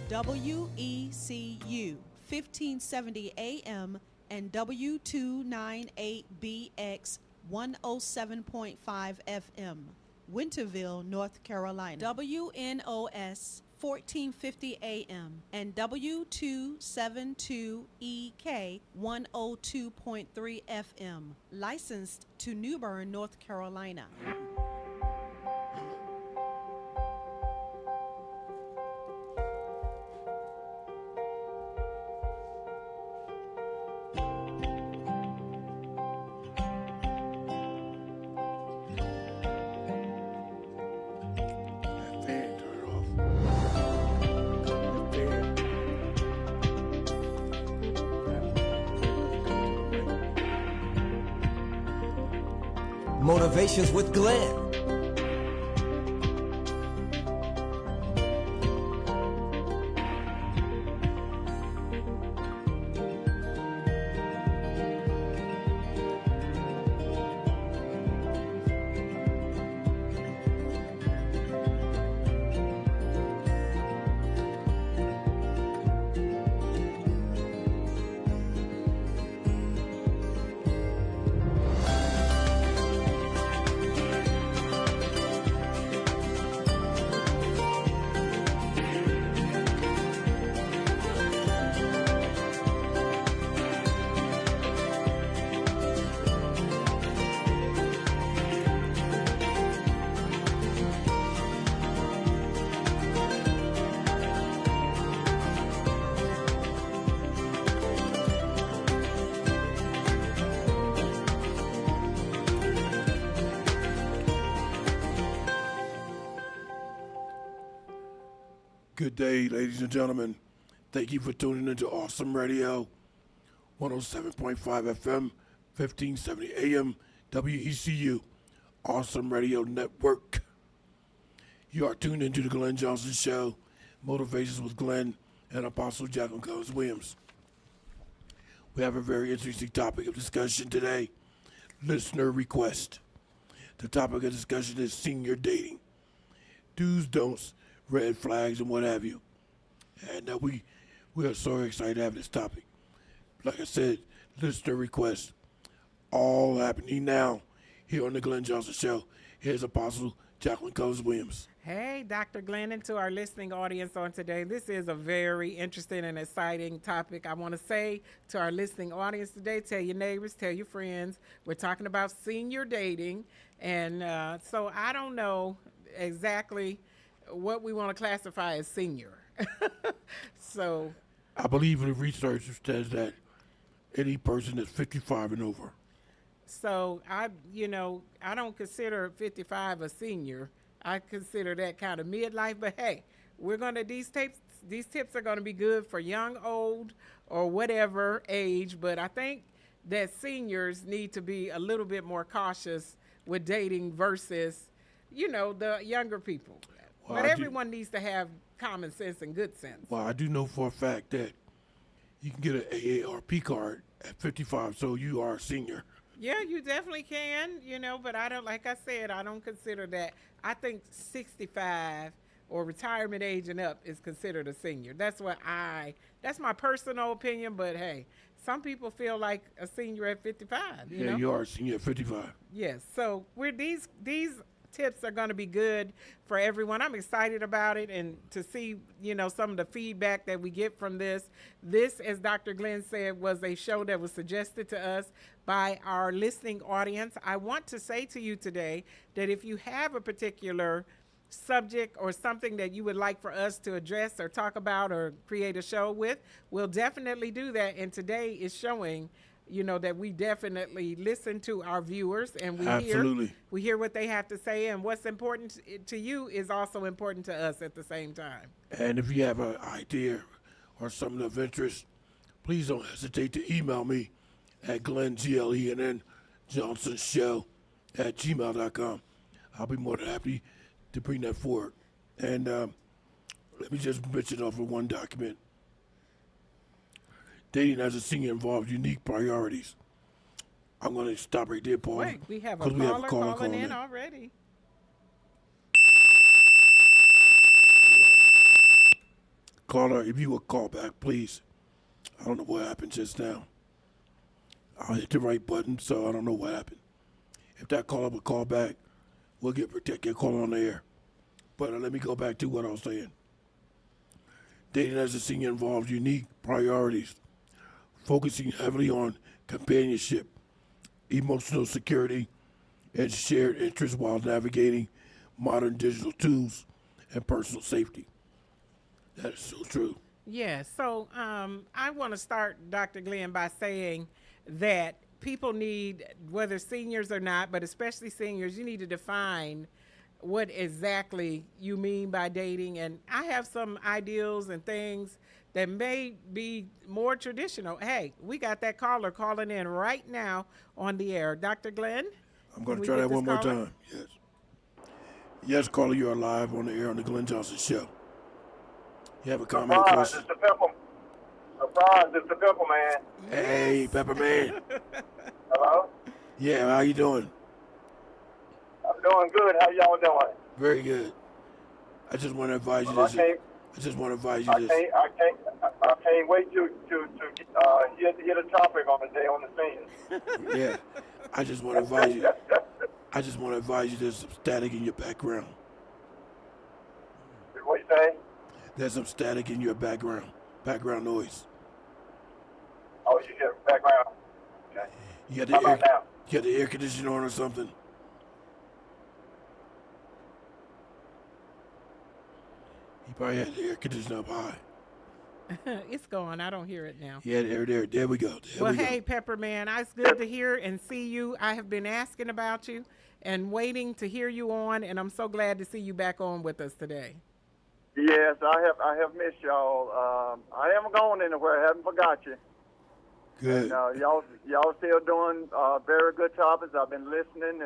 WECU 1570 AM and W298BX 107.5 FM, Winterville, North Carolina. WNOS 1450 AM and W272EK 102.3 FM, licensed to New Bern, North Carolina. Motivations with Glenn. Good day, ladies and gentlemen. Thank you for tuning into Awesome Radio, 107.5 FM, 1570 AM, WECU, Awesome Radio Network. You are tuned into the Glenn Johnson Show, Motivations with Glenn and Apostle Jacqueline Cullins Williams. We have a very interesting topic of discussion today, listener request. The topic of discussion is senior dating. Do's, don'ts, red flags, and what have you. And we are so excited to have this topic. Like I said, listener requests, all happening now here on the Glenn Johnson Show. Here's Apostle Jacqueline Cullins Williams. Hey, Dr. Glenn, and to our listening audience on today. This is a very interesting and exciting topic. I want to say to our listening audience today, tell your neighbors, tell your friends, we're talking about senior dating. And so I don't know exactly what we want to classify as senior. So I believe the research says that any person that's 55 and over. So I don't consider 55 a senior. I consider that kind of midlife, but hey, these tips are gonna be good for young, old, or whatever age, but I think that seniors need to be a little bit more cautious with dating versus, the younger people. Well, but everyone needs to have common sense and good sense. Well, I do know for a fact that you can get an AARP card at 55, so you are a senior. Yeah, you definitely can, but I don't, like I said, I don't consider that. I think 65 or retirement age and up is considered a senior. That's my personal opinion, but hey, some people feel like a senior at 55, you know? You are a senior at 55. Yes, so these tips are going to be good for everyone. I'm excited about it and to see, some of the feedback that we get from this. This, as Dr. Glenn said, was a show that was suggested to us by our listening audience. I want to say to you today that if you have a particular subject or something that you would like for us to address or talk about or create a show with, we'll definitely do that. And today is showing that we definitely listen to our viewers and we hear what they have to say, and what's important to you is also important to us at the same time. And if you have an idea or something of interest, please don't hesitate to email me at GlennJohnsonShow@gmail.com. I'll be more than happy to bring that forward. And let me just mention off of one document. Dating as a senior involves unique priorities. I'm going to stop right there, Paul. Wait, we have a caller calling in already. Caller, if you would call back, please. I don't know what happened just now. I hit the right button, so I don't know what happened. If that caller would call back, we'll protect your call on the air. But let me go back to what I was saying. Dating as a senior involves unique priorities, focusing heavily on companionship, emotional security, and shared interests while navigating modern digital tools and personal safety. That is so true. Yeah, so I want to start, Dr. Glenn, by saying that people need, whether seniors or not, but especially seniors, you need to define what exactly you mean by dating. And I have some ideals and things that may be more traditional. Hey, we got that caller calling in right now on the air. Dr. Glenn? I'm going to try that one more time. Yes. Yes, caller, you are live on the air on the Glenn Johnson Show. You have a comment or question? Surprise, it's the Pepper Man. Hey, Pepper Man. Hello? Yeah, how you doing? I'm doing good. How y'all doing? Very good. I just want to advise you Well, this. I can't wait to hear the topic on the day on the scene. Yeah. I just want to advise you. I just want to advise you there's some static in your background. What you say? There's some static in your background noise. Oh, you hear background? Okay. You got How about now? the air conditioner on or something? He probably had the air conditioner up high. It's gone. I don't hear it now. Yeah, there we go. Hey, Pepperman, it's good to hear and see you. I have been asking about you and waiting to hear you on, and I'm so glad to see you back on with us today. Yes, I have missed y'all. I haven't gone anywhere. I haven't forgot you. Good. And, y'all still doing very good topics. I've been listening.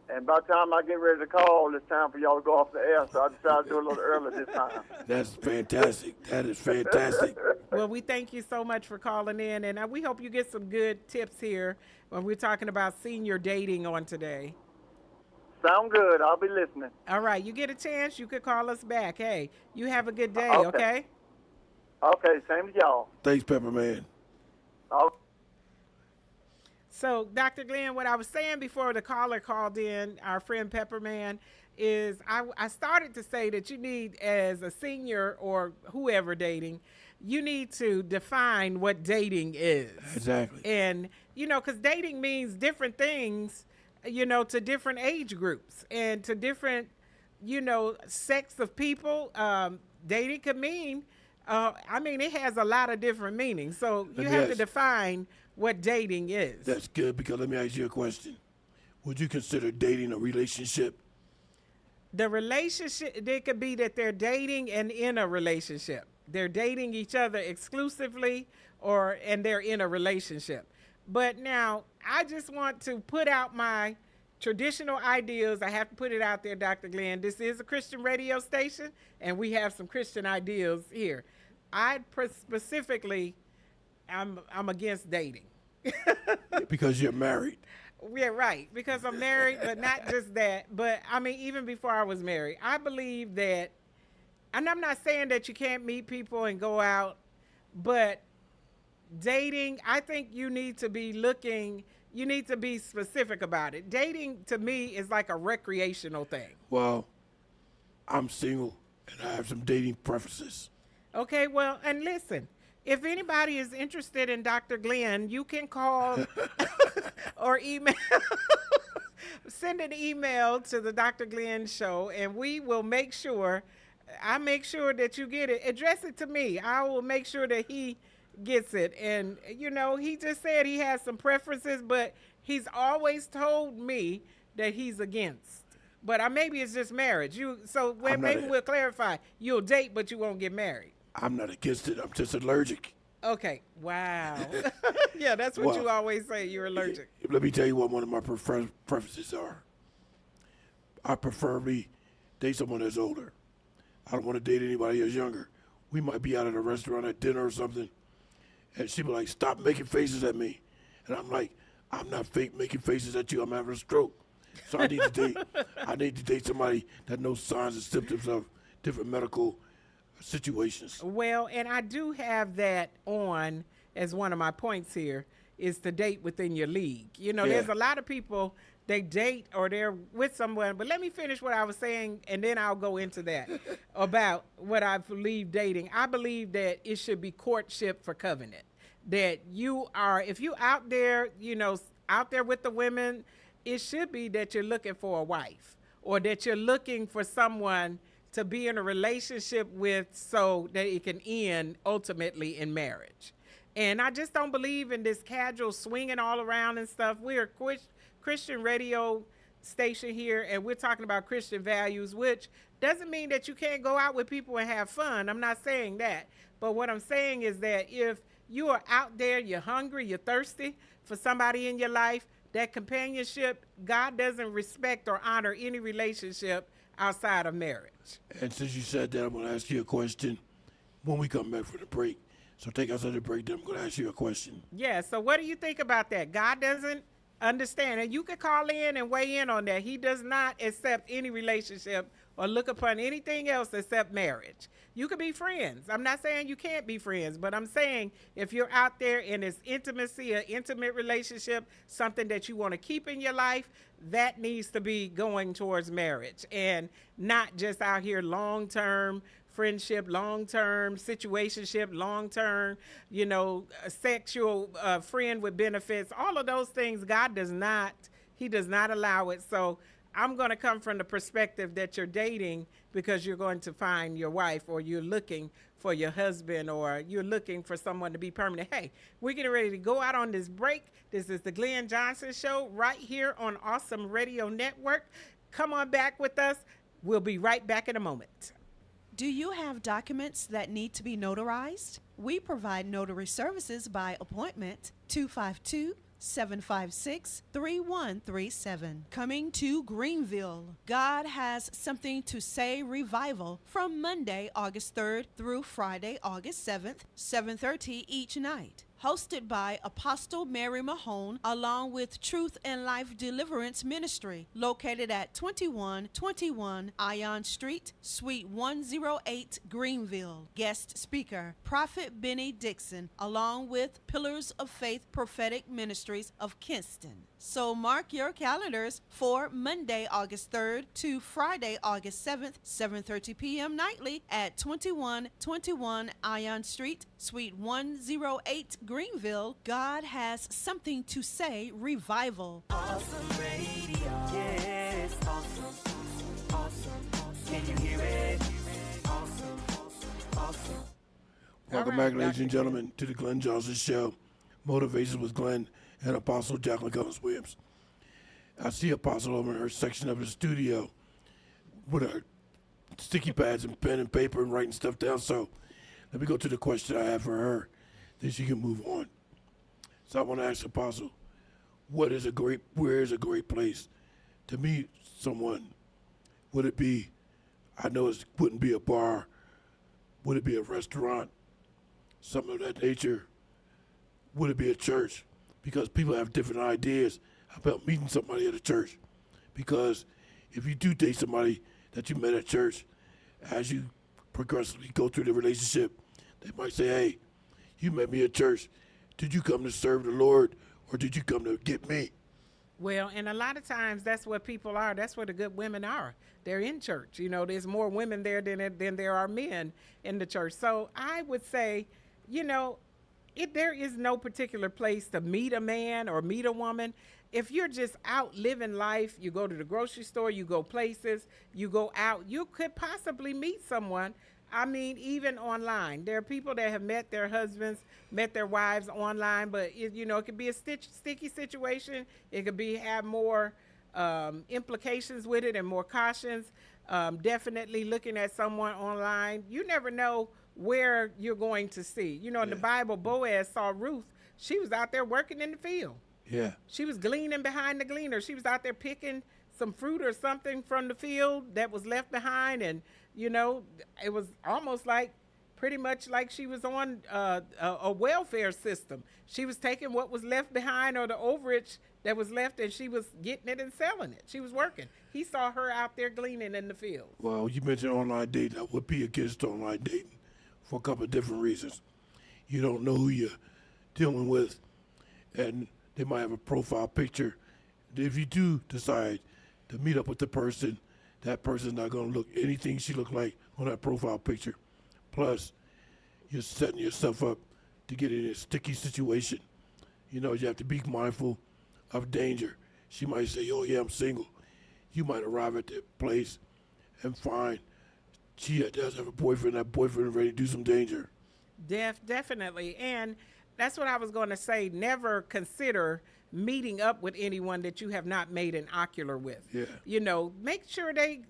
And by the time I get ready to call, it's time for y'all to go off the air. So I decided to do a little early this time. That's fantastic. That is fantastic. Well, we thank you so much for calling in, and we hope you get some good tips here when we're talking about senior dating on today. Sound good. I'll be listening. All right. You get a chance, you could call us back. Hey, you have a good day, okay? Okay, same to y'all. Thanks, Pepper Man. So, Dr. Glenn, what I was saying before the caller called in, our friend Pepperman, is I started to say that you need, as a senior or whoever dating, you need to define what dating is. Exactly. And, because dating means different things, to different age groups and to different, sex of people. Dating could mean, it has a lot of different meanings. So you have to define what dating is. That's good, because let me ask you a question. Would you consider dating a relationship? The relationship, it could be that they're dating and in a relationship. They're dating each other exclusively and they're in a relationship. But now, I just want to put out my traditional ideas. I have to put it out there, Dr. Glenn. This is a Christian radio station, and we have some Christian ideas here. Specifically, I'm against dating. Because you're married. Yeah, right. Because I'm married, but not just that. But, even before I was married, I believe that, and I'm not saying that you can't meet people and go out, but dating, I think you need to be specific about it. Dating, to me, is like a recreational thing. Well, I'm single, and I have some dating preferences. Okay, well, and listen, if anybody is interested in Dr. Glenn, you can call or email. Send an email to the Dr. Glenn Show, and we will make sure that you get it. Address it to me. I will make sure that he gets it. And, he just said he has some preferences, but he's always told me that he's against. But maybe it's just marriage. Maybe we'll clarify. You'll date, but you won't get married. I'm not against it. I'm just allergic. Okay. Wow. Yeah, that's what you always say. You're allergic. Let me tell you what one of my preferences are. I preferably date someone that's older. I don't want to date anybody that's younger. We might be out at a restaurant at dinner or something, and she'll be like, "Stop making faces at me." And I'm like, "I'm not fake making faces at you. I'm having a stroke." So I need to date somebody that knows signs and symptoms of different medical situations. Well, and I do have that on as one of my points here is to date within your league. You know, Yeah. there's a lot of people, they date or they're with someone, but let me finish what I was saying and then I'll go into that about what I believe dating. I believe that it should be courtship for covenant. That you are, if you out there, you know, out there with the women, it should be that you're looking for a wife or that you're looking for someone to be in a relationship with so that it can end ultimately in marriage. And I just don't believe in this casual swinging all around and stuff. We're a Christian radio station here, and we're talking about Christian values, which doesn't mean that you can't go out with people and have fun. I'm not saying that. But what I'm saying is that if you are out there, you're hungry, you're thirsty for somebody in your life, that companionship, God doesn't respect or honor any relationship outside of marriage. And since you said that, I'm going to ask you a question when we come back from the break. So take us out of the break, then I'm going to ask you a question. Yeah, so what do you think about that? God doesn't understand, and you can call in and weigh in on that. He does not accept any relationship or look upon anything else except marriage. You could be friends. I'm not saying you can't be friends, but I'm saying if you're out there and it's intimacy, an intimate relationship, something that you want to keep in your life, that needs to be going towards marriage and not just out here long-term friendship, long-term situationship, long-term, you know, sexual friend with benefits. All of those things, God does not, he does not allow it. So I'm going to come from the perspective that you're dating because you're going to find your wife or you're looking for your husband or you're looking for someone to be permanent. Hey, we're getting ready to go out on this break. This is the Glenn Johnson Show right here on Awesome Radio Network. Come on back with us. We'll be right back in a moment. Do you have documents that need to be notarized? We provide notary services by appointment. 252-756-3137. Coming to Greenville. God Has Something to Say Revival from Monday, August 3rd through Friday, August 7th, 7:30 each night. Hosted by Apostle Mary Mahone, along with Truth and Life Deliverance Ministry, located at 2121 Ion Street, Suite 108, Greenville. Guest speaker, Prophet Benny Dixon, along with Pillars of Faith Prophetic Ministries of Kinston. So mark your calendars for Monday, August 3rd to Friday, August 7th, 7:30 p.m. nightly at 2121 Ion Street, Suite 108, Greenville. God Has Something to Say Revival. Awesome radio. Yes, awesome. Awesome. Can you hear it? Awesome. Awesome. Welcome right, back, ladies Dr. and gentlemen, to the Glenn Johnson Show. Motivations with Glenn and Apostle Jacqueline Cullins Williams. I see Apostle over in her section of the studio with her sticky pads and pen and paper and writing stuff down. So let me go to the question I have for her, then she can move on. So I want to ask Apostle, where is a great place to meet someone? Would it be, I know it wouldn't be a bar, would it be a restaurant, something of that nature? Would it be a church? Because people have different ideas about meeting somebody at a church. Because if you do date somebody that you met at church, as you progressively go through the relationship, they might say, hey, you met me at church. Did you come to serve the Lord or did you come to get me? Well, and a lot of times that's what people are. That's where the good women are. They're in church. You know, there's more women there than there are men in the church. So I would say, you know, there is no particular place to meet a man or meet a woman. If you're just out living life, you go to the grocery store, you go places, you go out, you could possibly meet someone. I mean, even online. There are people that have met their husbands, met their wives online, but it could be a sticky situation. It could have more implications with it and more cautions. Definitely looking at someone online. You never know where you're going to see. You know, in the Bible, Boaz saw Ruth. She was out there working in the field. Yeah. She was gleaning behind the gleaner. She was out there picking some fruit or something from the field that was left behind. And, you know, it was almost like pretty much like she was on a welfare system. She was taking what was left behind or the overage that was left, and she was getting it and selling it. She was working. He saw her out there gleaning in the field. Well, you mentioned online dating. I would be against online dating for a couple of different reasons. You don't know who you're dealing with, and they might have a profile picture. If you do decide to meet up with the person, that person's not going to look anything she looked like on that profile picture. Plus, you're setting yourself up to get in a sticky situation. You know, you have to be mindful of danger. She might say, oh, yeah, I'm single. You might arrive at the place and find she does have a boyfriend. That boyfriend is ready to do some danger. Definitely. And that's what I was going to say. Never consider meeting up with anyone that you have not made an ocular with. Yeah. You know, make sure they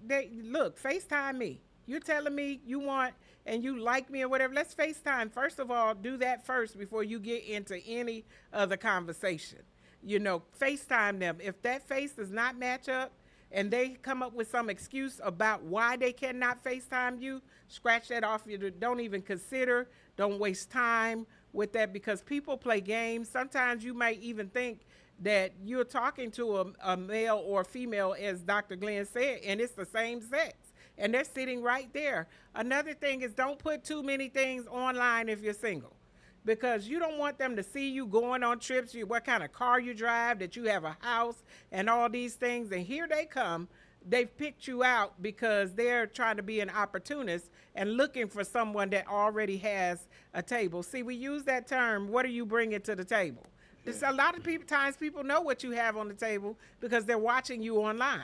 look, FaceTime me. You're telling me you want and you like me or whatever. Let's FaceTime. First of all, do that first before you get into any other conversation. You know, FaceTime them. If that face does not match up and they come up with some excuse about why they cannot FaceTime you, scratch that off. You don't even consider, don't waste time with that, because people play games. Sometimes you might even think that you're talking to a male or female, as Dr. Glenn said, and it's the same sex, and they're sitting right there. Another thing is, don't put too many things online if you're single, because you don't want them to see you going on trips, what kind of car you drive, that you have a house and all these things. And here they come. They've picked you out because they're trying to be an opportunist and looking for someone that already has a table. See, we use that term, what are you bringing to the table? There's a lot of times people know what you have on the table because they're watching you online.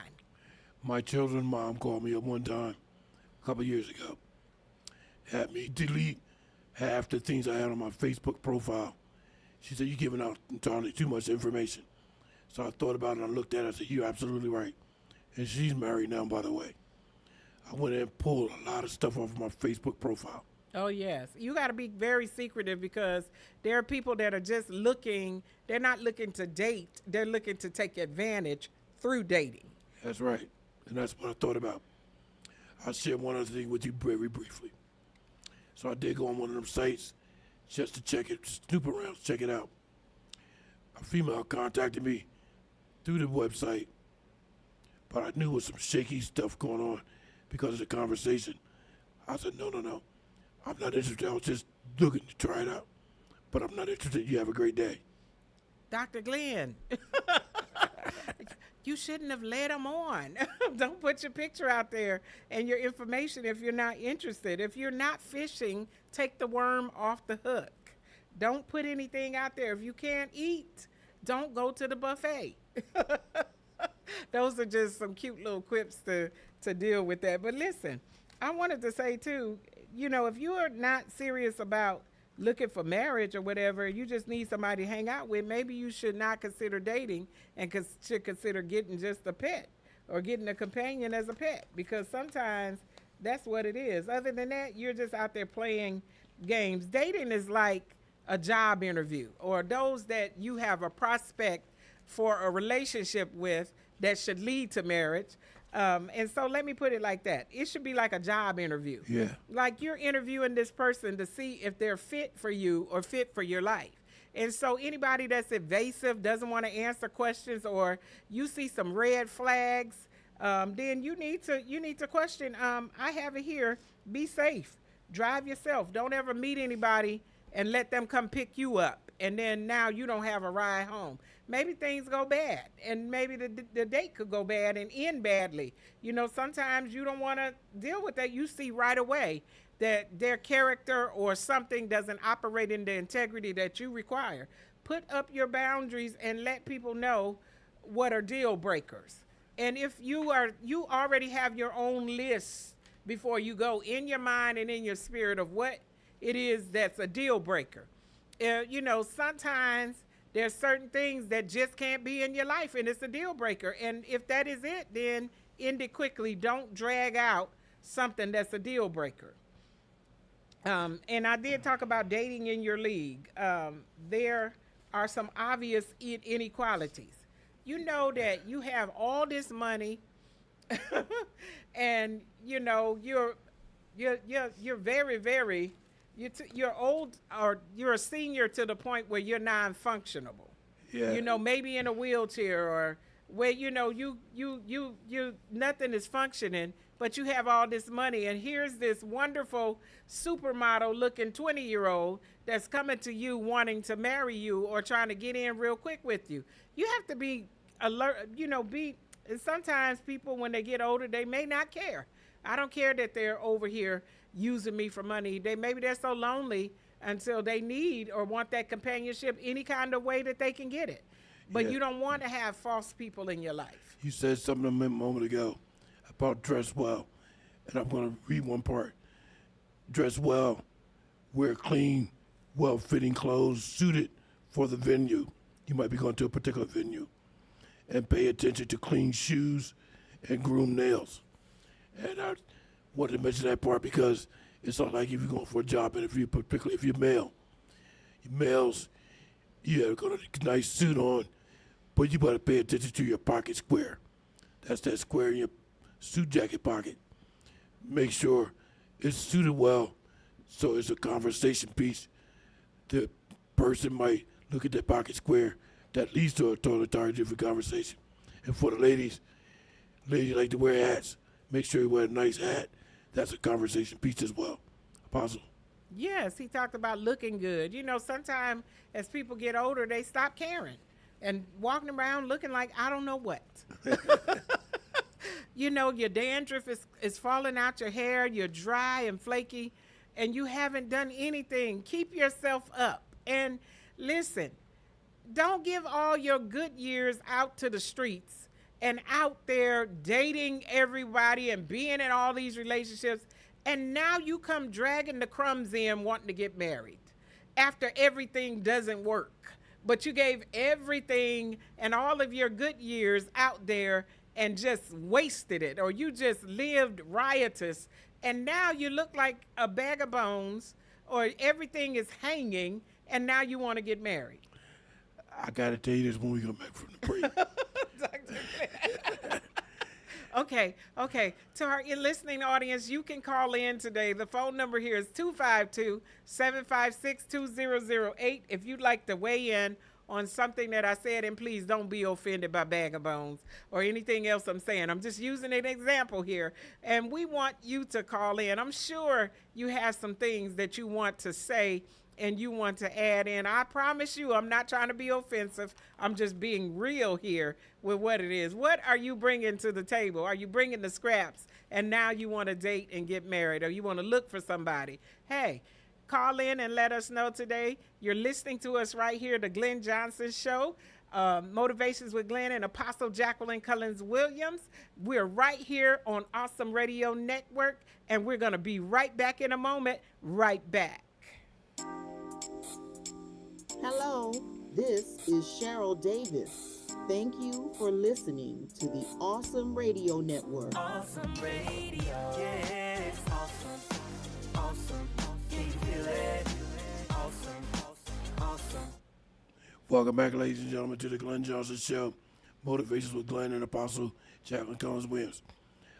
My children's mom called me up one time a couple of years ago, had me delete half the things I had on my Facebook profile. She said, you're giving out entirely too much information. So I thought about it and I looked at it. I said, you're absolutely right. And she's married now, by the way. I went in and pulled a lot of stuff off of my Facebook profile. Oh, yes. You got to be very secretive, because there are people that are just looking. They're not looking to date. They're looking to take advantage through dating. That's right. And that's what I thought about. I'll share one other thing with you very briefly. So I did go on one of them sites just to check it, snoop around, check it out. A female contacted me through the website, but I knew there was some shaky stuff going on because of the conversation. I said, no. I'm not interested. I was just looking to try it out. But I'm not interested. You have a great day. Dr. Glenn, you shouldn't have led them on. Don't put your picture out there and your information if you're not interested. If you're not fishing, take the worm off the hook. Don't put anything out there. If you can't eat, don't go to the buffet. Those are just some cute little quips to deal with that. But listen, I wanted to say too, you know, if you are not serious about looking for marriage or whatever, you just need somebody to hang out with, maybe you should not consider dating and should consider getting just a pet or getting a companion as a pet, because sometimes that's what it is. Other than that, you're just out there playing games. Dating is like a job interview, or those that you have a prospect for a relationship with that should lead to marriage. And so let me put it like that. It should be like a job interview. Yeah. Like you're interviewing this person to see if they're fit for you or fit for your life. And so anybody that's evasive, doesn't want to answer questions, or you see some red flags, then you need to question. I have it here. Be safe. Drive yourself. Don't ever meet anybody and let them come pick you up, and then now you don't have a ride home. Maybe things go bad, and maybe the date could go bad and end badly. You know, sometimes you don't want to deal with that. You see right away that their character or something doesn't operate in the integrity that you require. Put up your boundaries and let people know what are deal breakers. And if you already have your own list before you go, in your mind and in your spirit, of what it is that's a deal breaker. You know, sometimes there's certain things that just can't be in your life, and it's a deal breaker. And if that is it, then end it quickly. Don't drag out something that's a deal breaker. And I did talk about dating in your league. There are some obvious inequalities. You know that you have all this money, and you know you're very, very, you're old, or you're a senior to the point where you're non-functionable. Yeah. You know, maybe in a wheelchair or where you know you nothing is functioning, but you have all this money, and here's this wonderful supermodel looking 20-year-old that's coming to you wanting to marry you or trying to get in real quick with you. You have to be alert, you know, and sometimes people when they get older, they may not care. I don't care that they're over here using me for money. Maybe they're so lonely until they need or want that companionship any kind of way that they can get it. But Yeah. you don't want to have false people in your life. You said something a moment ago about dress well, and I'm going to read one part. Dress well, wear clean, well-fitting clothes suited for the venue. You might be going to a particular venue. And pay attention to clean shoes and groomed nails. And I wanted to mention that part because it's not like if you're going for a job interview, particularly if you're male. Males, you have got a nice suit on, but you better pay attention to your pocket square. That's that square in your suit jacket pocket. Make sure it's suited well so it's a conversation piece. The person might look at that pocket square. That leads to a totally different conversation. And for the ladies like to wear hats. Make sure you wear a nice hat. That's a conversation piece as well. Apostle. Yes, he talked about looking good. You know, sometimes as people get older, they stop caring and walking around looking like I don't know what. You know, your dandruff is falling out your hair, you're dry and flaky, and you haven't done anything. Keep yourself up. And listen, don't give all your good years out to the streets and out there dating everybody and being in all these relationships. And now you come dragging the crumbs in wanting to get married after everything doesn't work. But you gave everything and all of your good years out there and just wasted it, or you just lived riotous. And now you look like a bag of bones, or everything is hanging, and now you want to get married. I got to tell you this when we come back from the break. Okay. To our listening audience, you can call in today. The phone number here is 252-756-2008 if you'd like to weigh in on something that I said, and please don't be offended by bag of bones or anything else I'm saying. I'm just using an example here, and we want you to call in. I'm sure you have some things that you want to say and you want to add in. I promise you, I'm not trying to be offensive. I'm just being real here with what it is. What are you bringing to the table? Are you bringing the scraps and now you want to date and get married, or you want to look for somebody? Hey, call in and let us know today. You're listening to us right here, the Glenn Johnson Show, Motivations with Glenn and Apostle Jacqueline Cullins Williams. We're right here on Awesome Radio Network, and we're going to be right back in a moment. Right back. Hello, this is Cheryl Davis. Thank you for listening to the Awesome Radio Network. Awesome radio. Yes, awesome. Awesome. Can you feel it? Awesome. Awesome. Welcome back, ladies and gentlemen, to the Glenn Johnson Show, Motivations with Glenn and Apostle Jacqueline Cullins Williams.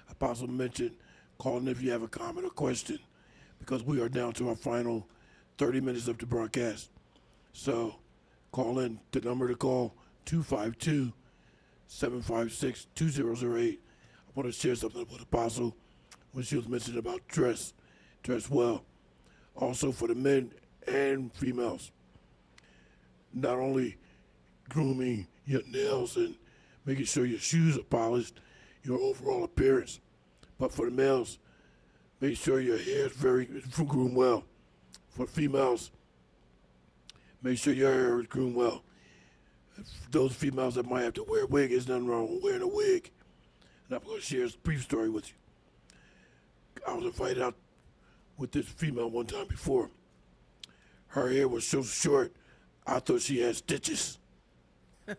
Apostle mentioned calling if you have a comment or question, because we are down to our final 30 minutes of the broadcast. So call in. The number to call, 252-756-2008. I want to share something with Apostle when she was mentioning about dress well. Also for the men and females. Not only grooming your nails and making sure your shoes are polished, your overall appearance, but for the males, make sure your hair is very groomed well. For females, make sure your hair is groomed well. Those females that might have to wear a wig, there's nothing wrong with wearing a wig. And I'm going to share a brief story with you. I was invited out with this female one time before. Her hair was so short, I thought she had stitches. I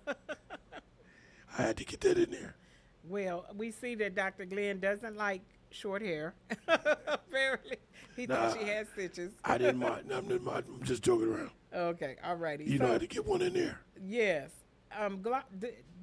had to get that in there. Well, we see that Dr. Glenn doesn't like short hair. Apparently, he thought she had stitches. I didn't mind. I'm just joking around. Okay, all righty. You know how to get one in there. Yes.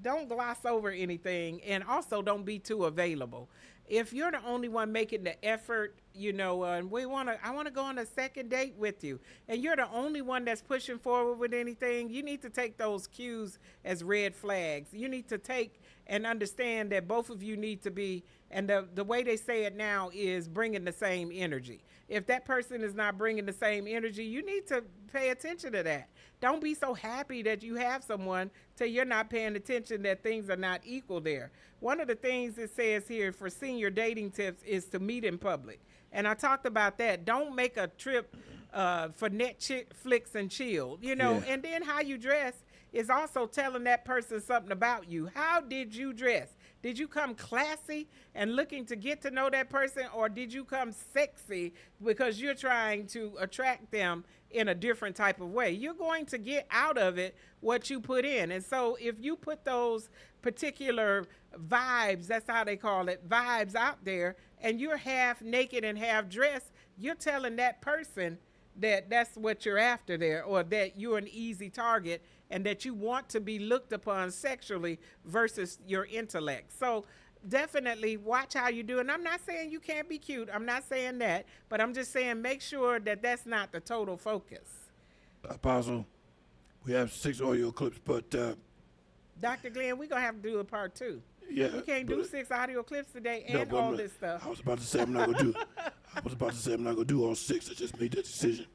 Don't gloss over anything, and also don't be too available. if you're the only one making the effort, and I want to go on a second date with you, and you're the only one that's pushing forward with anything, you need to take those cues as red flags. You need to take and understand that both of you need to be, and the way they say it now is bringing the same energy. If that person is not bringing the same energy, you need to pay attention to that. Don't be so happy that you have someone till you're not paying attention that things are not equal there. One of the things it says here for senior dating tips is to meet in public. And I talked about that. Don't make a trip for Netflix and chill, and then how you dress is also telling that person something about you. How did you dress? Did you come classy and looking to get to know that person, or did you come sexy because you're trying to attract them in a different type of way? You're going to get out of it what you put in. And so if you put those particular vibes, that's how they call it, vibes out there, and you're half naked and half dressed, you're telling that person that that's what you're after there, or that you're an easy target and that you want to be looked upon sexually versus your intellect. So definitely watch how you do. And I'm not saying you can't be cute. I'm not saying that. But I'm just saying make sure that that's not the total focus. Apostle, we have 6 audio clips, but... Dr. Glenn, we're going to have to do a part 2. Yeah. We can't do 6 audio clips today and all this stuff. I was about to say I'm not going to do all 6. I just made that decision.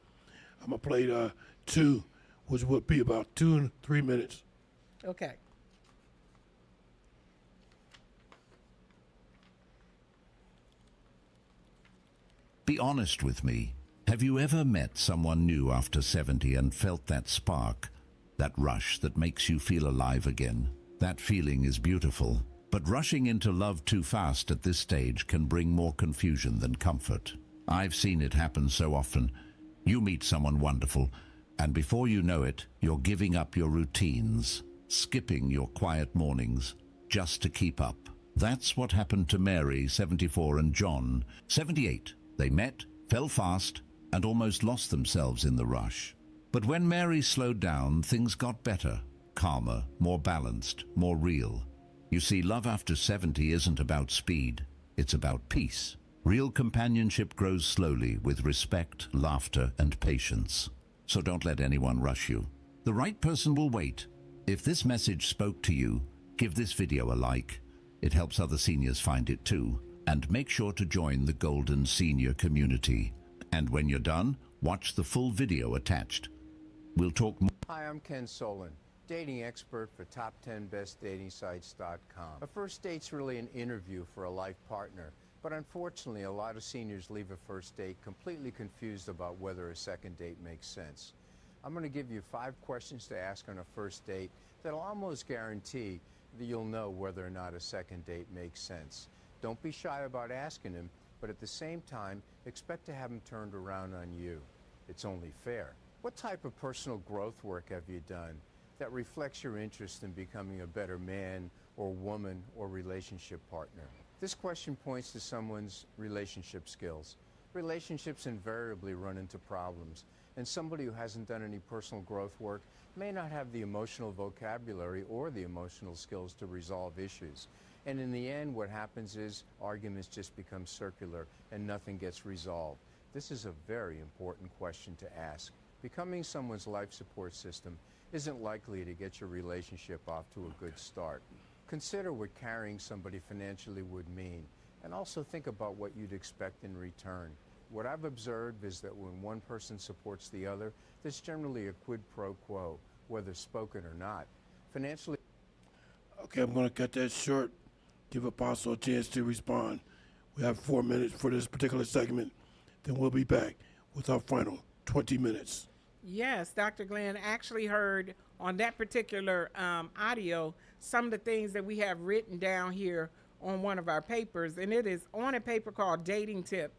I'm going to play 2, which would be about 2 and 3 minutes. Okay. Be honest with me. Have you ever met someone new after 70 and felt that spark, that rush that makes you feel alive again? That feeling is beautiful, but rushing into love too fast at this stage can bring more confusion than comfort. I've seen it happen so often. You meet someone wonderful, and before you know it, you're giving up your routines, skipping your quiet mornings, just to keep up. That's what happened to Mary, 74, and John, 78. They met, fell fast, and almost lost themselves in the rush. But when Mary slowed down, things got better, calmer, more balanced, more real. You see, love after 70 isn't about speed, it's about peace. Real companionship grows slowly with respect, laughter, and patience. So don't let anyone rush you. The right person will wait. If this message spoke to you, give this video a like. It helps other seniors find it too. And make sure to join the Golden Senior community. And when you're done, watch the full video attached. We'll talk more. Hi, I'm Ken Solon, dating expert for top10bestdatingsites.com. A first date's really an interview for a life partner, but unfortunately a lot of seniors leave a first date completely confused about whether a second date makes sense. I'm going to give you 5 questions to ask on a first date that'll almost guarantee that you'll know whether or not a second date makes sense. Don't be shy about asking him, but at the same time, expect to have him turned around on you. It's only fair. What type of personal growth work have you done that reflects your interest in becoming a better man or woman or relationship partner? This question points to someone's relationship skills. Relationships invariably run into problems, and somebody who hasn't done any personal growth work may not have the emotional vocabulary or the emotional skills to resolve issues. And in the end, what happens is arguments just become circular and nothing gets resolved. This is a very important question to ask. Becoming someone's life support system isn't likely to get your relationship off to a good start. Consider what carrying somebody financially would mean, and also think about what you'd expect in return. What I've observed is that when one person supports the other, there's generally a quid pro quo, whether spoken or not. Financially... Okay, I'm going to cut that short. Give Apostle a chance to respond. We have 4 minutes for this particular segment. Then we'll be back with our final 20 minutes. Yes, Dr. Glenn actually heard on that particular audio some of the things that we have written down here on one of our papers, and it is on a paper called Dating Tip.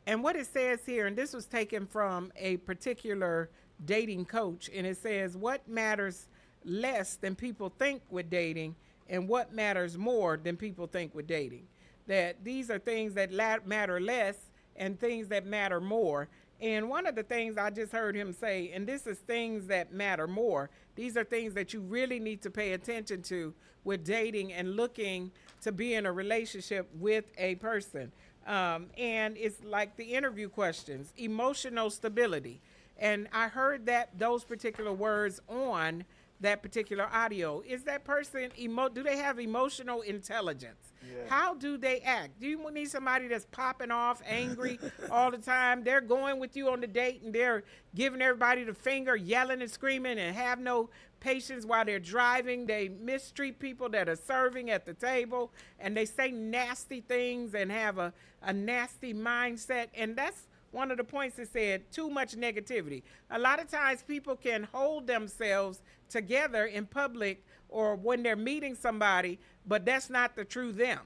And what it says here, and this was taken from a particular dating coach, and it says, what matters less than people think with dating and what matters more than people think with dating. That these are things that matter less and things that matter more. And one of the things I just heard him say, and this is things that matter more, these are things that you really need to pay attention to with dating and looking to be in a relationship with a person. And it's like the interview questions, emotional stability. And I heard those particular words on that particular audio. Is that person, do they have emotional intelligence? Yeah. How do they act? Do you need somebody that's popping off, angry all the time? They're going with you on the date and they're giving everybody the finger, yelling and screaming, and have no patience while they're driving. They mistreat people that are serving at the table, and they say nasty things and have a nasty mindset. And that's one of the points that said too much negativity. A lot of times people can hold themselves together in public or when they're meeting somebody, but that's not the true them.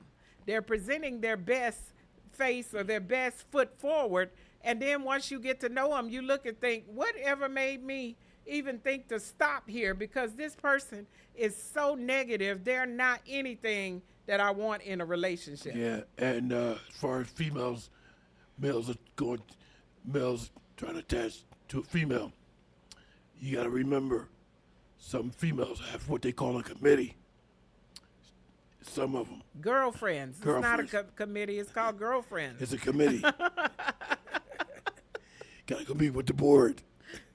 They're presenting their best face or their best foot forward, and then once you get to know them, you look and think, whatever made me even think to stop here, because this person is so negative. They're not anything that I want in a relationship. Yeah, and as far as males trying to attach to a female, you got to remember, some females have what they call a committee. Some of them. Girlfriends. It's not a committee. It's called girlfriends. It's a committee. Got to go meet with the board.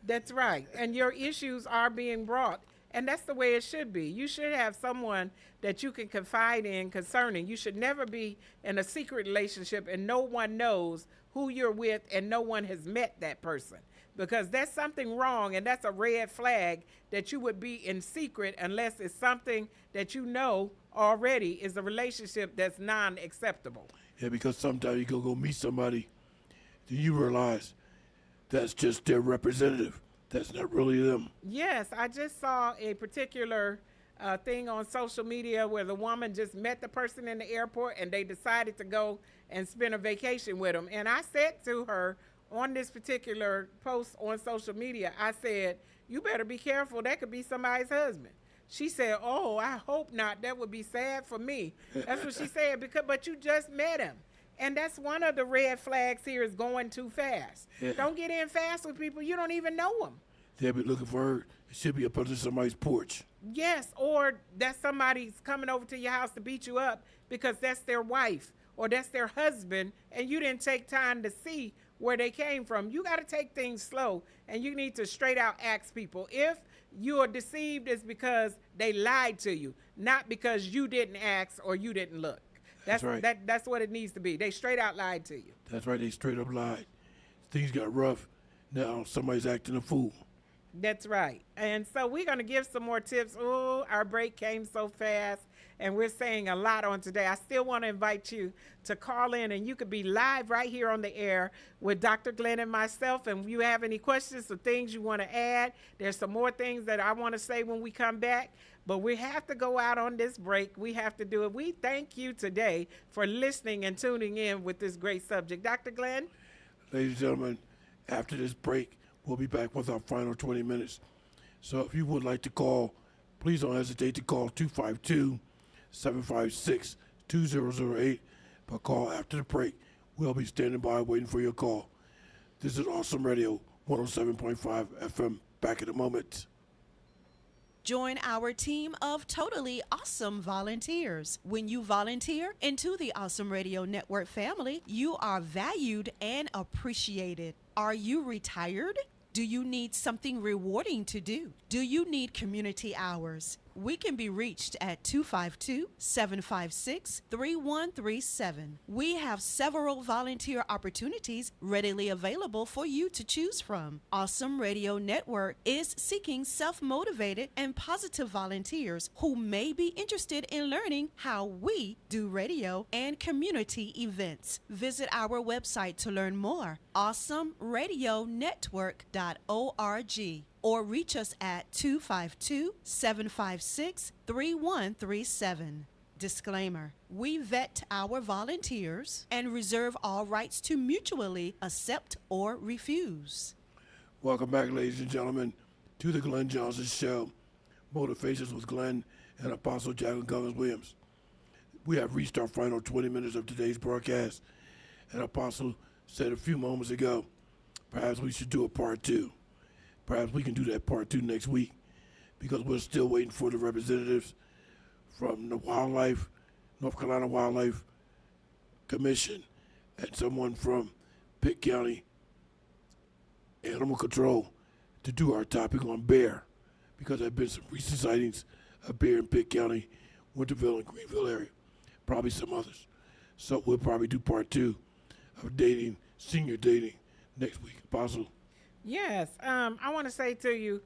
That's right. And your issues are being brought. And that's the way it should be. You should have someone that you can confide in concerning. You should never be in a secret relationship and no one knows who you're with and no one has met that person. Because that's something wrong, and that's a red flag that you would be in secret unless it's something that you know already is a relationship that's non-acceptable. Yeah, because sometimes you go meet somebody, then you realize that's just their representative. That's not really them. Yes, I just saw a particular thing on social media where the woman just met the person in the airport and they decided to go and spend a vacation with them. And I said to her on this particular post on social media, I said, you better be careful. That could be somebody's husband. She said, oh, I hope not. That would be sad for me. That's what she said, but you just met him. And that's one of the red flags here, is going too fast. Yeah. Don't get in fast with people. You don't even know them. They'll be looking for her. It should be up under somebody's porch. Yes, or that somebody's coming over to your house to beat you up because that's their wife or that's their husband, and you didn't take time to see where they came from. You got to take things slow, and you need to straight out ask people. If you are deceived, it's because they lied to you, not because you didn't ask or you didn't look. That's right. That's what it needs to be. They straight out lied to you. That's right. They straight up lied. Things got rough. Now somebody's acting a fool. That's right. And so we're going to give some more tips. Oh, our break came so fast, and we're saying a lot on today. I still want to invite you to call in, and you could be live right here on the air with Dr. Glenn and myself. And if you have any questions or things you want to add, there's some more things that I want to say when we come back. But we have to go out on this break. We have to do it. We thank you today for listening and tuning in with this great subject. Dr. Glenn? Ladies and gentlemen, after this break, we'll be back with our final 20 minutes. So if you would like to call, please don't hesitate to call 252-756-2008. But call after the break. We'll be standing by waiting for your call. This is Awesome Radio 107.5 FM. Back in a moment. Join our team of totally awesome volunteers. When you volunteer into the Awesome Radio Network family, you are valued and appreciated. Are you retired? Do you need something rewarding to do? Do you need community hours? We can be reached at 252-756-3137. We have several volunteer opportunities readily available for you to choose from. Awesome Radio Network is seeking self-motivated and positive volunteers who may be interested in learning how we do radio and community events. Visit our website to learn more, awesomeradionetwork.org. or reach us at 252-756-3137. Disclaimer: we vet our volunteers and reserve all rights to mutually accept or refuse. Welcome back, ladies and gentlemen, to the Glenn Johnson Show, Motivations with Glenn and Apostle Jacqueline Cullins Williams. We have reached our final 20 minutes of today's broadcast, and Apostle said a few moments ago, perhaps we should do a part 2. Perhaps we can do that part 2 next week, because we're still waiting for the representatives from the North Carolina Wildlife Commission, and someone from Pitt County Animal Control to do our topic on bear, because there have been some recent sightings of bear in Pitt County, Winterville, and Greenville area, probably some others. So we'll probably do part 2 of senior dating next week. Apostle? Yes. I want to say to you,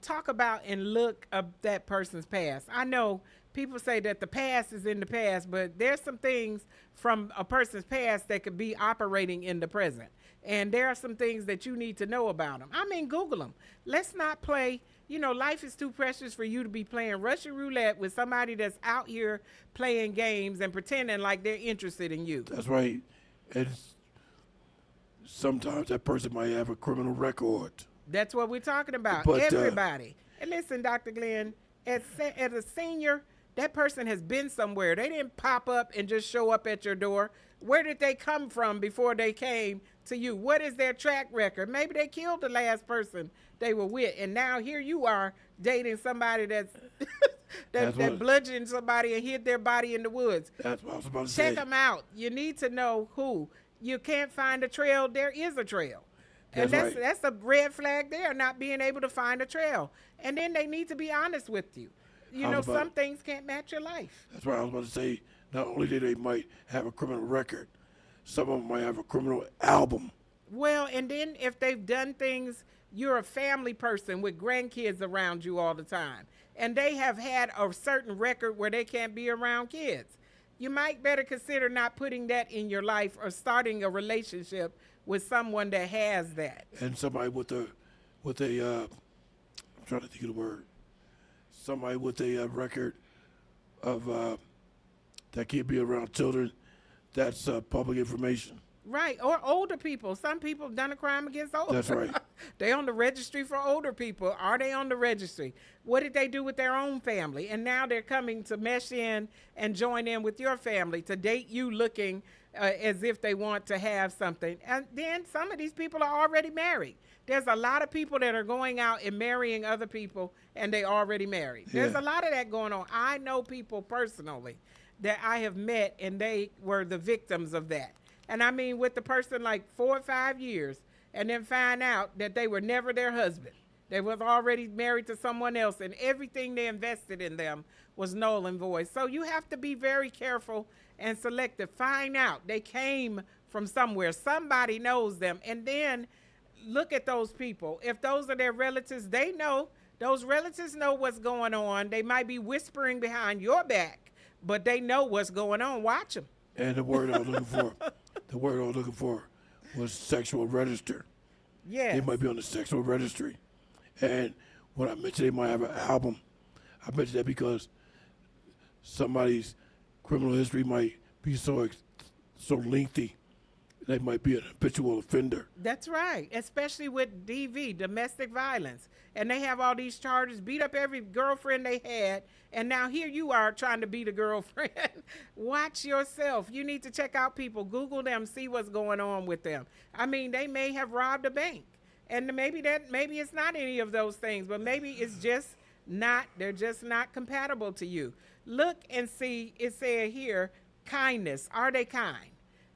talk about and look up that person's past. I know people say that the past is in the past, but there's some things from a person's past that could be operating in the present. And there are some things that you need to know about them. I mean, Google them. Let's not play, life is too precious for you to be playing Russian roulette with somebody that's out here playing games and pretending like they're interested in you. That's right. And sometimes that person might have a criminal record. That's what we're talking about. But, everybody. And listen, Dr. Glenn, as a senior, that person has been somewhere. They didn't pop up and just show up at your door. Where did they come from before they came to you? What is their track record? Maybe they killed the last person they were with, and now here you are dating somebody that bludgeoned somebody and hid their body in the woods. That's what I was about to say. Check them out. You need to know who. You can't find a trail. There is a trail. That's a red flag there, not being able to find a trail. And then they need to be honest with you. Some things can't match your life. That's what I was about to say. Not only do they might have a criminal record, some of them might have a criminal album. Well, and then if they've done things, you're a family person with grandkids around you all the time, and they have had a certain record where they can't be around kids. You might better consider not putting that in your life or starting a relationship with someone that has that. And somebody with a I'm trying to think of the word. Somebody with a record of that can't be around children. That's public information. Right, or older people. Some people have done a crime against older. That's right. They on the registry for older people. Are they on the registry? What did they do with their own family? And now they're coming to mesh in and join in with your family to date you, looking as if they want to have something. And then some of these people are already married. There's a lot of people that are going out and marrying other people, and they already married. Yeah. There's a lot of that going on. I know people personally that I have met, and they were the victims of that. And I mean, with the person like 4 or 5 years, and then find out that they were never their husband. They was already married to someone else, and everything they invested in them was null and void. So you have to be very careful and selective. Find out they came from somewhere. Somebody knows them. And then look at those people. If those are their relatives, they know. Those relatives know what's going on. They might be whispering behind your back, but they know what's going on. Watch them. And the word I was looking for, was sexual register. Yes. They might be on the sexual registry. And when I mentioned they might have an album, I mentioned that because somebody's criminal history might be so lengthy, they might be an habitual offender. That's right, especially with DV, domestic violence. And they have all these charges, beat up every girlfriend they had, and now here you are trying to beat a girlfriend. Watch yourself. You need to check out people, Google them, see what's going on with them. I mean, they may have robbed a bank, and maybe it's not any of those things, but maybe it's just not, they're just not compatible to you. Look and see, it said here, kindness, are they kind?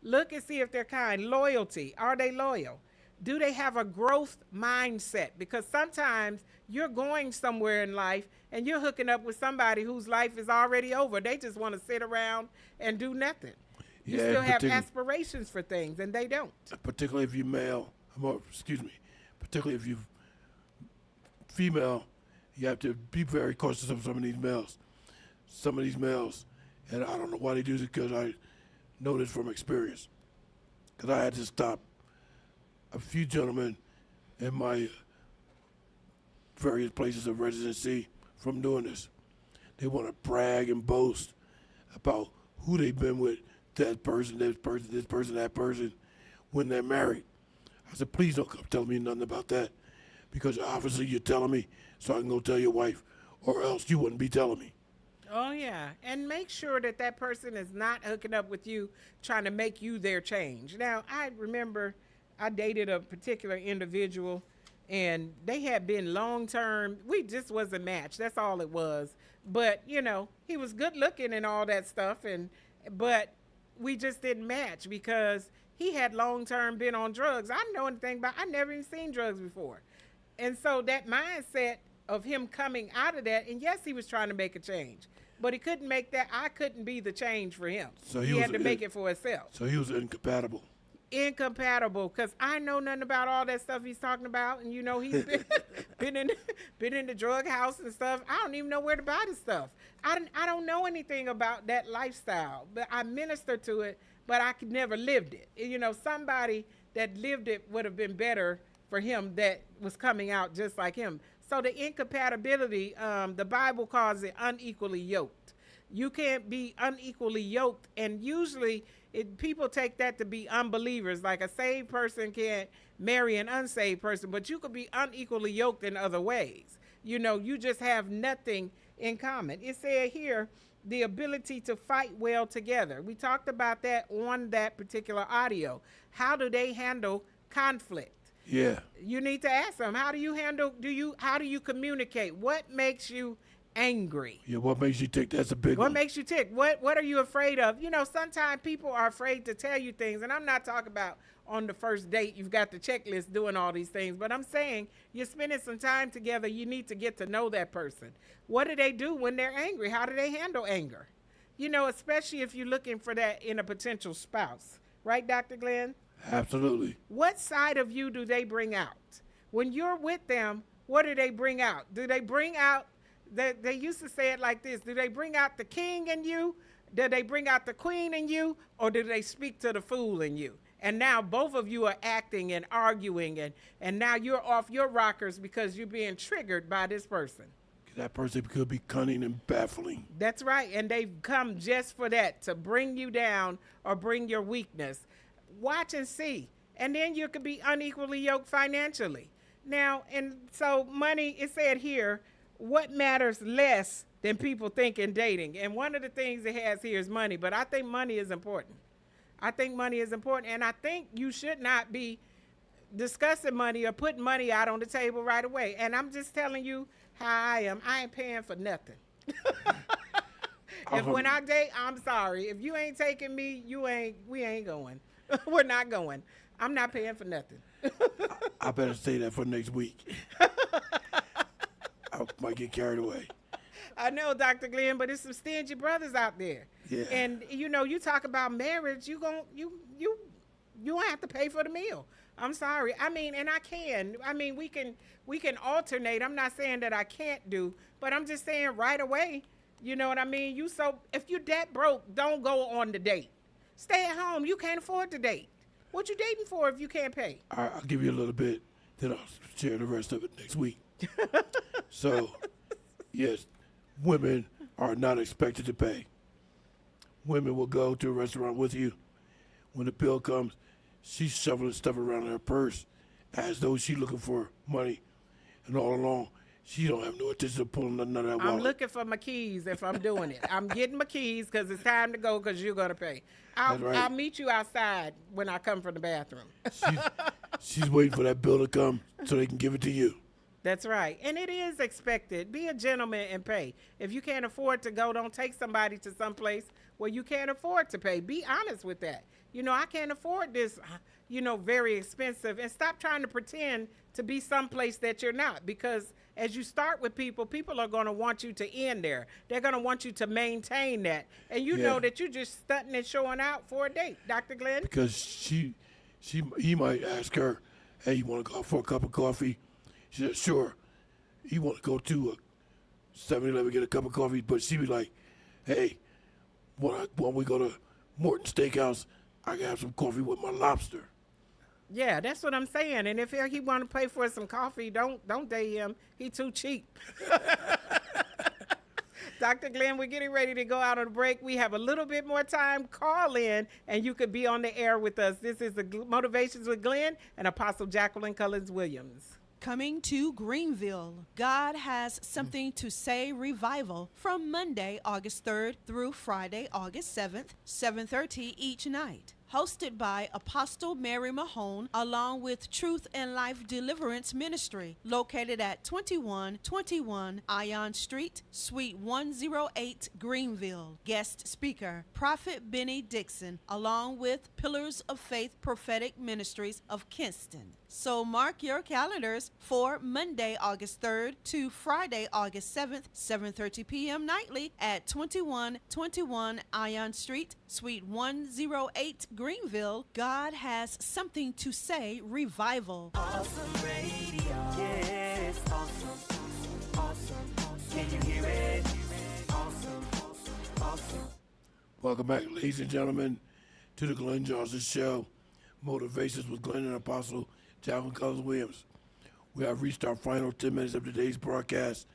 Look and see if they're kind. Loyalty, are they loyal? Do they have a growth mindset? Because sometimes you're going somewhere in life and you're hooking up with somebody whose life is already over. They just want to sit around and do nothing. You still have aspirations for things, and they don't. Particularly if you're male, particularly if you're female, you have to be very cautious of some of these males. Some of these males, and I don't know why they do this, because I know this from experience. Because I had to stop a few gentlemen in my various places of residency from doing this. They want to brag and boast about who they've been with, that person, this person, that person, when they're married. I said, please don't come telling me nothing about that, because obviously you're telling me so I can go tell your wife, or else you wouldn't be telling me. Oh, yeah. And make sure that that person is not hooking up with you, trying to make you their change. Now, I remember I dated a particular individual, and they had been long term. We just wasn't matched. That's all it was. But you know, he was good looking and all that stuff, but we just didn't match because he had long term been on drugs. I didn't know anything about. I never even seen drugs before, and so that mindset of him coming out of that, and yes, he was trying to make a change, but he couldn't make that. I couldn't be the change for him. So he had to make it for himself. So he was incompatible. Incompatible, because I know nothing about all that stuff he's talking about, and you know he's been in the drug house and stuff. I don't even know where to buy the stuff. I don't know anything about that lifestyle, but I minister to it, but I could never lived it. You know, somebody that lived it would have been better for him that was coming out just like him. So the incompatibility, the Bible calls it unequally yoked. You can't be unequally yoked, and usually people take that to be unbelievers. Like a saved person can't marry an unsaved person, but you could be unequally yoked in other ways. You know, you just have nothing in common. It said here, the ability to fight well together. We talked about that on that particular audio. How do they handle conflict? Yeah. You need to ask them, how do you communicate? What makes you angry? Yeah, what makes you tick? That's a big one. What makes you tick? What are you afraid of? You know, sometimes people are afraid to tell you things, and I'm not talking about on the first date, you've got the checklist doing all these things, but I'm saying you're spending some time together, you need to get to know that person. What do they do when they're angry? How do they handle anger? You know, especially if you're looking for that in a potential spouse. Right, Dr. Glenn? Absolutely. What side of you do they bring out? When you're with them, what do they bring out? Do they bring out, they used to say it like this, do they bring out the king in you? Do they bring out the queen in you? Or do they speak to the fool in you? And now both of you are acting and arguing, and now you're off your rockers because you're being triggered by this person. That person could be cunning and baffling. That's right, and they've come just for that, to bring you down or bring your weakness. Watch and see. And then you could be unequally yoked financially. Now, and so money, it said here, what matters less than people think in dating? And one of the things it has here is money, but I think money is important. I think money is important, and I think you should not be discussing money or putting money out on the table right away. And I'm just telling you how I am. I ain't paying for nothing. When I date, I'm sorry. If you ain't taking me, we ain't going. We're not going. I'm not paying for nothing. I better say that for next week. I might get carried away. I know, Dr. Glenn, but there's some stingy brothers out there. Yeah. And you know, you talk about marriage, you don't have to pay for the meal. I'm sorry. I mean, and I can. I mean, we can alternate. I'm not saying that I can't do, but I'm just saying right away. You know what I mean? If you that broke, don't go on the date. Stay at home. You can't afford to date. What you dating for if you can't pay? All right, I'll give you a little bit, then I'll share the rest of it next week. So, yes, women are not expected to pay. Women will go to a restaurant with you. When the bill comes, she's shoveling stuff around in her purse as though she's looking for money. And all along, she don't have no intention of pulling nothing out of that wallet. I'm looking for my keys if I'm doing it. I'm getting my keys because it's time to go because you're going to pay. I'll meet you outside when I come from the bathroom. She's waiting for that bill to come so they can give it to you. That's right. And it is expected. Be a gentleman and pay. If you can't afford to go, don't take somebody to some place where you can't afford to pay. Be honest with that. You know, I can't afford this, very expensive. And stop trying to pretend to be someplace that you're not. Because as you start with people are going to want you to end there. They're going to want you to maintain that. And you know that you're just stunting and showing out for a date, Dr. Glenn. Because he might ask her, hey, you want to go for a cup of coffee? She said, sure. He want to go to a 7-Eleven, get a cup of coffee, but she be like, hey, when we go to Morton Steakhouse, I can have some coffee with my lobster. Yeah, that's what I'm saying. And if he want to pay for some coffee, don't date him. He too cheap. Dr. Glenn, we're getting ready to go out on a break. We have a little bit more time. Call in, and you could be on the air with us. This is the Motivations with Glenn and Apostle Jacqueline Cullins Williams. Coming to Greenville, God Has Something to Say Revival from Monday, August 3rd through Friday, August 7th, 7:30 each night. hosted by Apostle Mary Mahone, along with Truth and Life Deliverance Ministry, located at 2121 Ion Street, Suite 108, Greenville. Guest speaker, Prophet Benny Dixon, along with Pillars of Faith Prophetic Ministries of Kinston. So mark your calendars for Monday, August 3rd to Friday, August 7th, 7:30 p.m. nightly at 2121 Ion Street, Suite 108, Greenville. God has something to say. Revival. Awesome radio. Yes, awesome. Awesome. Can you hear it? Awesome. Awesome. Welcome back, ladies and gentlemen, to the Glenn Johnson Show. Motivations with Glenn and Apostle Jacqueline Cullins Williams. We have reached our final 10 minutes of today's broadcast.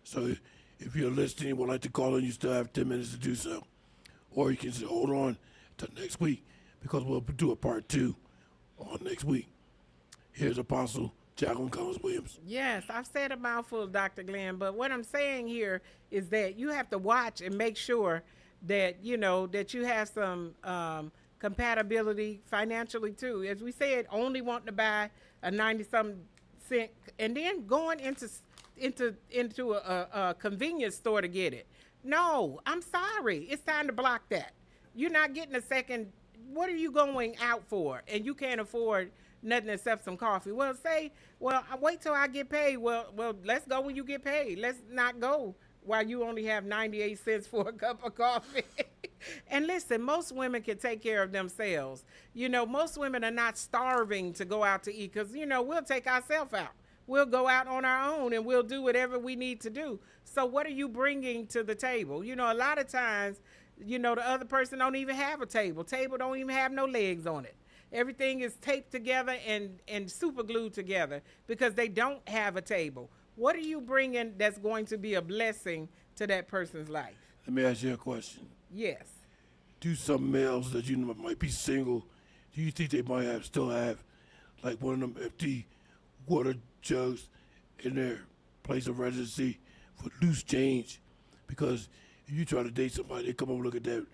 So if you're listening and would like to call in, you still have 10 minutes to do so. Or you can just hold on till next week, because we'll do a part 2 on next week. Here's Apostle Jacqueline Cullins Williams. Yes, I've said a mouthful, Dr. Glenn, but what I'm saying here is that you have to watch and make sure that, you know, that you have some compatibility financially too. As we said, only wanting to buy a 90-something cent and then going into a convenience store to get it. No, I'm sorry. It's time to block that. You're not getting a second. What are you going out for? And you can't afford nothing except some coffee. Well, I wait till I get paid. Well, let's go when you get paid. Let's not go while you only have 98 cents for a cup of coffee. And listen, most women can take care of themselves. You know, most women are not starving to go out to eat because, you know, we'll take ourselves out. We'll go out on our own and we'll do whatever we need to do. So what are you bringing to the table? You know, a lot of times, you know, the other person don't even have a table. Table don't even have no legs on it. Everything is taped together and super glued together because they don't have a table. What are you bringing that's going to be a blessing to that person's life? Let me ask you a question. Yes. Do some males that you know might be single, do you think they might still have like one of them empty water jugs in their place of residency for loose change? Because if you try to date somebody, they come over and look at that,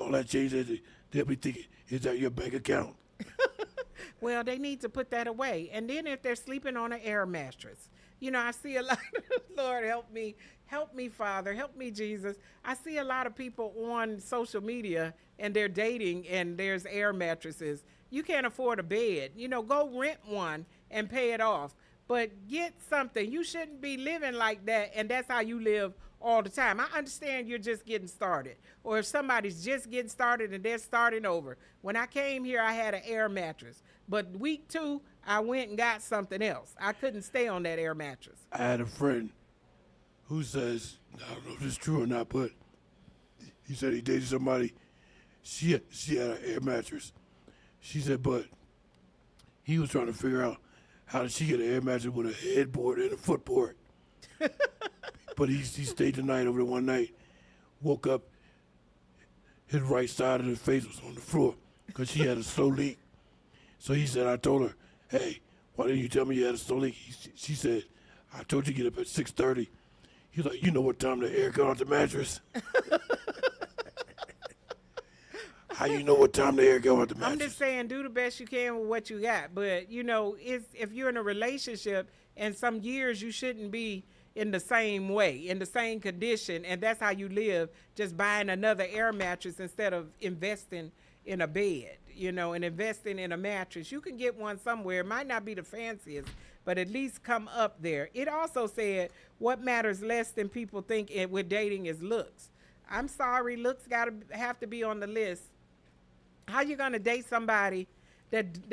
all that change, they'll be thinking, is that your bank account? Well, they need to put that away. And then if they're sleeping on an air mattress, you know, I see a lot of, Lord, help me, Father, help me, Jesus. I see a lot of people on social media and they're dating and there's air mattresses. You can't afford a bed. You know, go rent one and pay it off. But get something. You shouldn't be living like that, and that's how you live all the time. I understand you're just getting started, or if somebody's just getting started and they're starting over. When I came here, I had an air mattress. But week 2, I went and got something else. I couldn't stay on that air mattress. I had a friend who says, I don't know if this is true or not, but he said he dated somebody. She had an air mattress. She said, but he was trying to figure out how did she get an air mattress with a headboard and a footboard. But he stayed the night over there one night, woke up, his right side of his face was on the floor because she had a slow leak. So he said, I told her, hey, why didn't you tell me you had a slow leak? She said, I told you to get up at 6:30. He's like, you know what time the air got off the mattress? How you know what time the air got off the mattress? I'm just saying, do the best you can with what you got. But, you know, if you're in a relationship and some years you shouldn't be in the same way, in the same condition, and that's how you live, just buying another air mattress instead of investing in a bed, you know, and investing in a mattress. You can get one somewhere. It might not be the fanciest, but at least come up there. It also said what matters less than people think with dating is looks. I'm sorry, looks have to be on the list. How you gonna date somebody that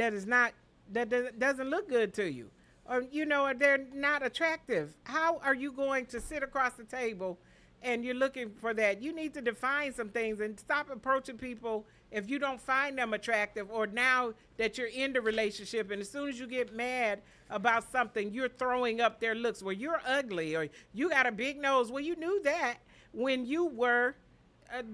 doesn't look good to you? Or, you know, or they're not attractive. How are you going to sit across the table and you're looking for that? You need to define some things and stop approaching people if you don't find them attractive, or now that you're in the relationship and as soon as you get mad about something, you're throwing up their looks. Well, you're ugly or you got a big nose. Well, you knew that when you were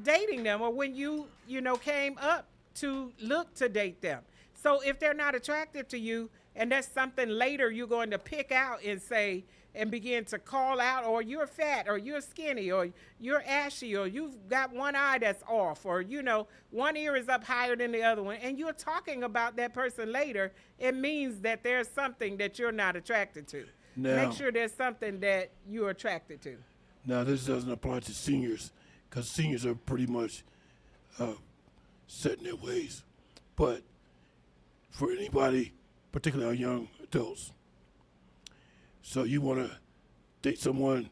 dating them or when you know, came up to look to date them. So if they're not attracted to you, and that's something later you're going to pick out and say, and begin to call out, or you're fat, or you're skinny, or you're ashy, or you've got one eye that's off, or, you know, one ear is up higher than the other one, and you're talking about that person later, it means that there's something that you're not attracted to. Now, make sure there's something that you're attracted to. Now, this doesn't apply to seniors, because seniors are pretty much set in their ways. But for anybody, particularly our young adults, so you want to date someone,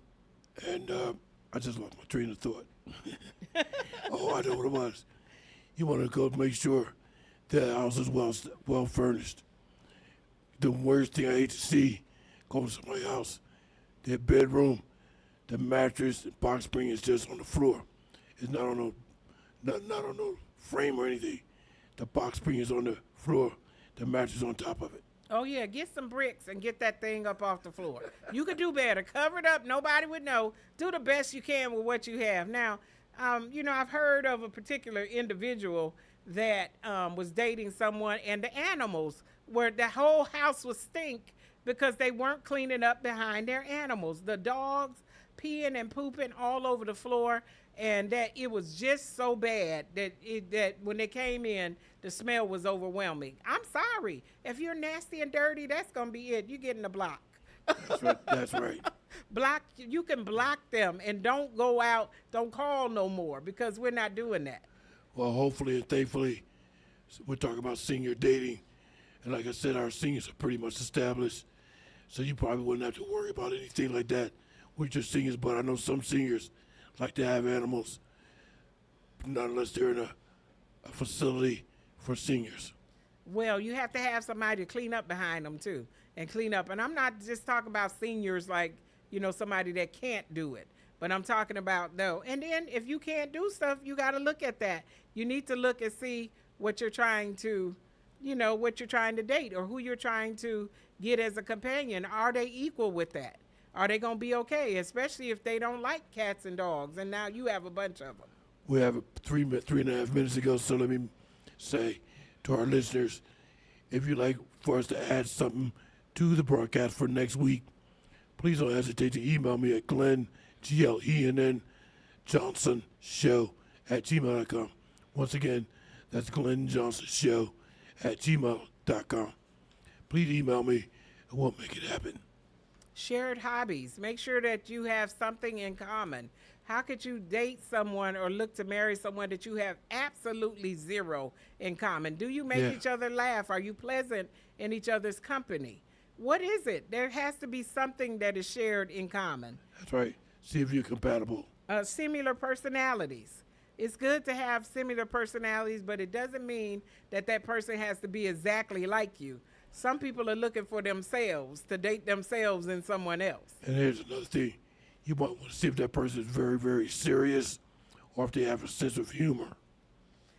and I just lost my train of thought. Oh, I know what it was. You want to go make sure the house is well furnished. The worst thing I hate to see, go to somebody's house, their bedroom, the mattress, the box spring is just on the floor. It's not on no frame or anything. The box spring is on the floor. The mattress on top of it. Oh, yeah, get some bricks and get that thing up off the floor. You could do better. Cover it up. Nobody would know. Do the best you can with what you have. Now, you know, I've heard of a particular individual that was dating someone, and the animals were, the whole house was stink because they weren't cleaning up behind their animals. The dogs peeing and pooping all over the floor, and that it was just so bad that when they came in, the smell was overwhelming. I'm sorry. If you're nasty and dirty, that's going to be it. You're getting a block. That's right. That's right. Block. You can block them and don't go out, don't call no more, because we're not doing that. Well, hopefully and thankfully, we're talking about senior dating. And like I said, our seniors are pretty much established. So you probably wouldn't have to worry about anything like that with your seniors. But I know some seniors like to have animals, not unless they're in a facility for seniors. Well, you have to have somebody to clean up behind them too, and clean up. And I'm not just talking about seniors like, you know, somebody that can't do it, but I'm talking about though. And then if you can't do stuff, you got to look at that. You need to look and see what you're trying to, you know, what you're trying to date or who you're trying to get as a companion. Are they equal with that? Are they going to be okay? Especially if they don't like cats and dogs, and now you have a bunch of them. We have 3.5 minutes ago, so let me say to our listeners, if you'd like for us to add something to the broadcast for next week, please don't hesitate to email me at Glenn, Glenn Johnson Show at gmail.com. Once again, that's Glenn Johnson Show at gmail.com. Please email me and we'll make it happen. Shared hobbies. Make sure that you have something in common. How could you date someone or look to marry someone that you have absolutely zero in common? Do you make each other laugh? Are you pleasant in each other's company? What is it? There has to be something that is shared in common. That's right. See if you're compatible. Similar personalities. It's good to have similar personalities, but it doesn't mean that that person has to be exactly like you. Some people are looking for themselves, to date themselves and someone else. And here's another thing. You might want to see if that person is very, very serious or if they have a sense of humor.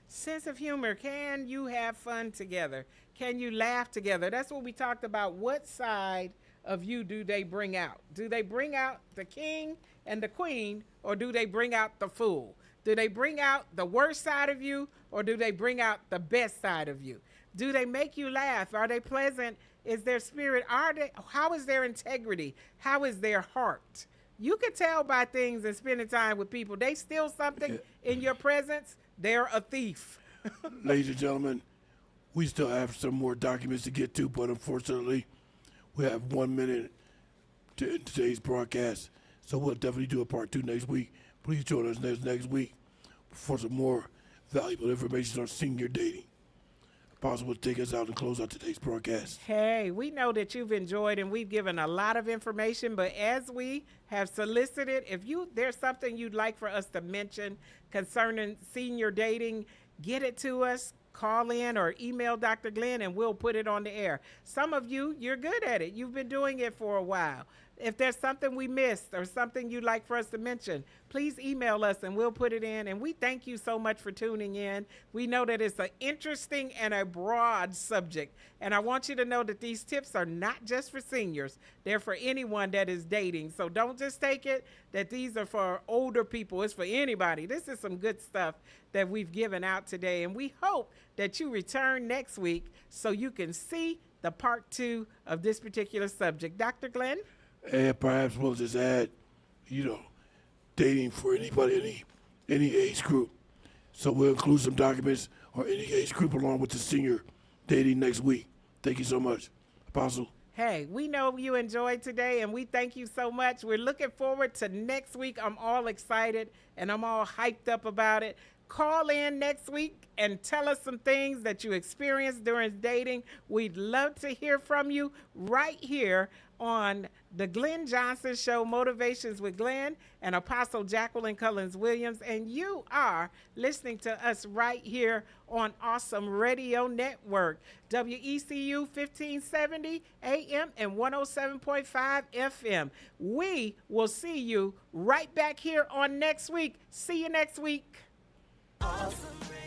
Sense of humor. Can you have fun together? Can you laugh together? That's what we talked about. What side of you do they bring out? Do they bring out the king and the queen, or do they bring out the fool? Do they bring out the worst side of you, or do they bring out the best side of you? Do they make you laugh? Are they pleasant? Is their spirit? How is their integrity? How is their heart? You can tell by things and spending time with people. They steal something in your presence, they're a thief. Ladies and gentlemen, we still have some more documents to get to, but unfortunately, we have 1 minute in today's broadcast. So we'll definitely do a part 2 next week. Please join us next week for some more valuable information on senior dating. Possible to take us out and close out today's broadcast. Hey, we know that you've enjoyed and we've given a lot of information, but as we have solicited, if there's something you'd like for us to mention concerning senior dating, get it to us, call in or email Dr. Glenn and we'll put it on the air. Some of you, you're good at it. You've been doing it for a while. If there's something we missed or something you'd like for us to mention, please email us and we'll put it in. And we thank you so much for tuning in. We know that it's an interesting and a broad subject. And I want you to know that these tips are not just for seniors. They're for anyone that is dating. So don't just take it that these are for older people. It's for anybody. This is some good stuff that we've given out today. And we hope that you return next week so you can see the part 2 of this particular subject. Dr. Glenn? And perhaps we'll just add, dating for anybody, any age group. So we'll include some documents on any age group along with the senior dating next week. Thank you so much, Apostle. Hey, we know you enjoyed today, and we thank you so much. We're looking forward to next week. I'm all excited, and I'm all hyped up about it. Call in next week and tell us some things that you experienced during dating. We'd love to hear from you right here on the Glenn Johnson Show, Motivations with Glenn and Apostle Jacqueline Cullins Williams. And you are listening to us right here on Awesome Radio Network, WECU 1570 AM and 107.5 FM. We will see you right back here on next week. See you next week. Awesome.